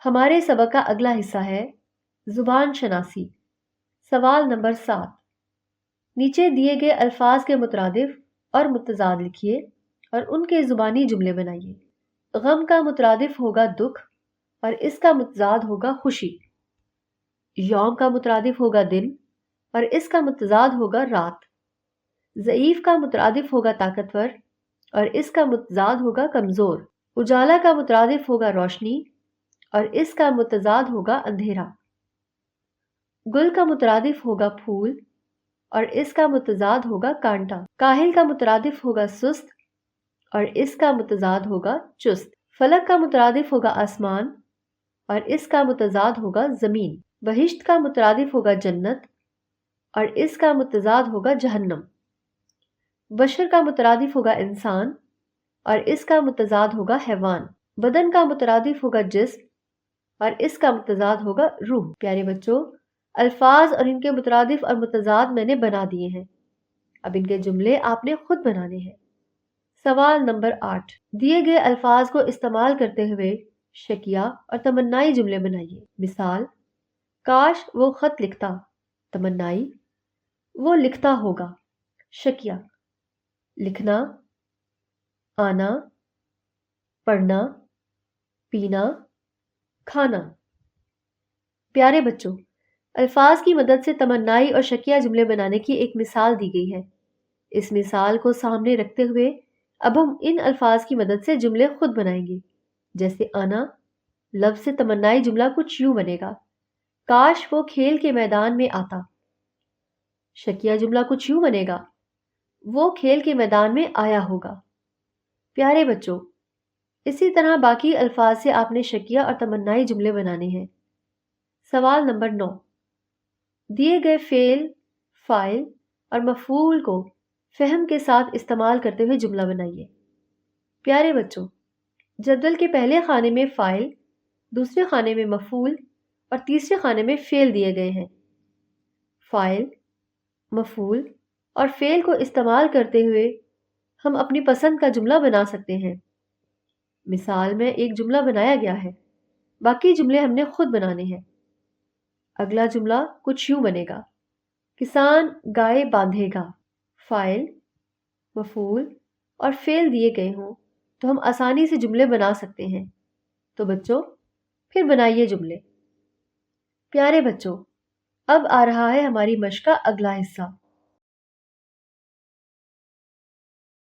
हमारे सबक का अगला हिस्सा है जुबान शनासी। सवाल नंबर 7। नीचे दिए गए अल्फाज के मुतरादिफ और मुतजाद लिखिए और उनके जुबानी जुमले बनाइए। गम का मुतरादिफ होगा दुख और इसका मुतजाद होगा खुशी। यौम का मुतरादिफ होगा दिन और इसका मुतजाद होगा रात। ज़ईफ का मुतरादिफ होगा ताकतवर और इसका मुतजाद होगा कमजोर। उजाला का मुतरादिफ होगा रोशनी और इसका मुतजाद होगा अंधेरा। गुल का मुतरादिफ होगा फूल और इसका मुतजाद होगा कांटा। काहिल का मुतरादिफ होगा सुस्त और इसका मुतजाद होगा चुस्त। फलक का मुतरादिफ होगा आसमान और इसका मुतजाद होगा जमीन। बहिश्त का मुतरादिफ होगा जन्नत और इसका मुतजाद होगा जहन्नम। बशर का मुतरादिफ होगा इंसान और इसका मुतजाद होगा हैवान। बदन का मुतरादिफ होगा जिस्म और इसका मुतजाद होगा रूह। प्यारे बच्चों, अल्फाज और इनके मुतरादिफ और मुतजाद मैंने बना दिए हैं। अब इनके जुमले आपने खुद बनाने हैं। सवाल नंबर 8। दिए गए अल्फाज को इस्तेमाल करते हुए शकिया और तमन्नाई जुमले बनाइए। मिसाल, काश वो खत लिखता। तमन्नाई, वो लिखता होगा। शकिया, लिखना, आना, पढ़ना, पीना, खाना। प्यारे बच्चों, अल्फाज की मदद से तमन्नाई और शकिया जुमले बनाने की एक मिसाल दी गई है। इस मिसाल को सामने रखते हुए अब हम इन अल्फाज की मदद से जुमले खुद बनाएंगे। जैसे आना लफ्ज से तमन्नाई जुमला कुछ यूं बनेगा, काश वो खेल के मैदान में आता। शकिया जुमला कुछ यूं बनेगा, वो खेल के मैदान में आया होगा। प्यारे बच्चों, इसी तरह बाकी अल्फाज से आपने शकिया और तमन्नाई जुमले बनाने हैं। सवाल नंबर 9। दिए गए फेल, फाइल और मफूल को फहम के साथ इस्तेमाल करते हुए जुमला बनाइए। प्यारे बच्चों, जदवल के पहले खाने में फाइल, दूसरे खाने में मफूल और तीसरे खाने में फेल दिए गए हैं। फाइल, मफूल और फेल को इस्तेमाल करते हुए हम अपनी पसंद का जुमला बना सकते हैं। मिसाल में एक जुमला बनाया गया है, बाकी जुमले हमने खुद बनाने हैं। अगला जुमला कुछ यूं बनेगा, किसान गाय बांधेगा। फाइल, मफूल और फेल दिए गए हों तो हम आसानी से जुमले बना सकते हैं। तो बच्चों, फिर बनाइए जुमले। प्यारे बच्चों, अब आ रहा है हमारी मशक का अगला हिस्सा।